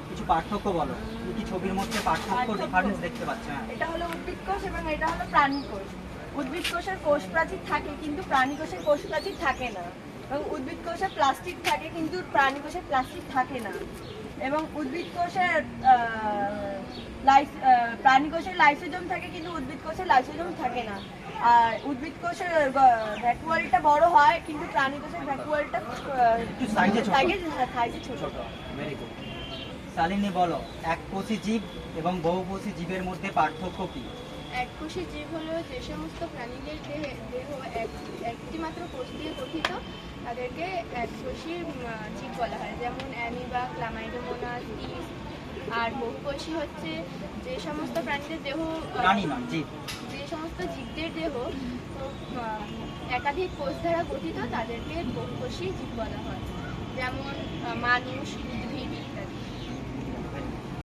কিছু পার্থক্য বলো, তুমি কি ছবির মধ্যে পার্থক্য ডিফারেন্স দেখতে পাচ্ছ? এটা হলো উদ্ভিদ কোষ এবং এটা হলো প্রাণী কোষ। উদ্ভিদ কোষের কোষ প্রাচীর থাকে কিন্তু প্রাণী কোষের কোষ প্রাচীর থাকে না, এবং উদ্ভিদ কোষে প্লাস্টিক থাকে কিন্তু প্রাণী কোষে প্লাস্টিক থাকে না, এবং উদ্ভিদ কোষের প্রাণী কোষের লাইসোজোম থাকে কিন্তু উদ্ভিদ কোষের লাইসোজোম থাকে না। আর উদ্ভিদ কোষের ভ্যাকুয়ালটা বড় হয় কিন্তু প্রাণী কোষের ভ্যাকুয়ালটা সাইজে ছোট। Very good. শালিনী বলো, এককোষী জীব এবং বহুকোষী জীবের মধ্যে পার্থক্য কি? এককোষী জীব হলো যে সমস্ত প্রাণীদের দেহ একটি মাত্র কোষ দিয়ে গঠিত, তাদেরকে এককোষী জীব বলা হয়, যেমন অ্যামিবা, ক্লামাইডোমোনাস, ইস্ট। আর বহুকোষী হচ্ছে যে সমস্ত প্রাণীদের দেহ যে সমস্ত জীবদের দেহ একাধিক কোষ দ্বারা গঠিত, তাদেরকে বহুকোষী জীব বলা হয়, যেমন মানুষ,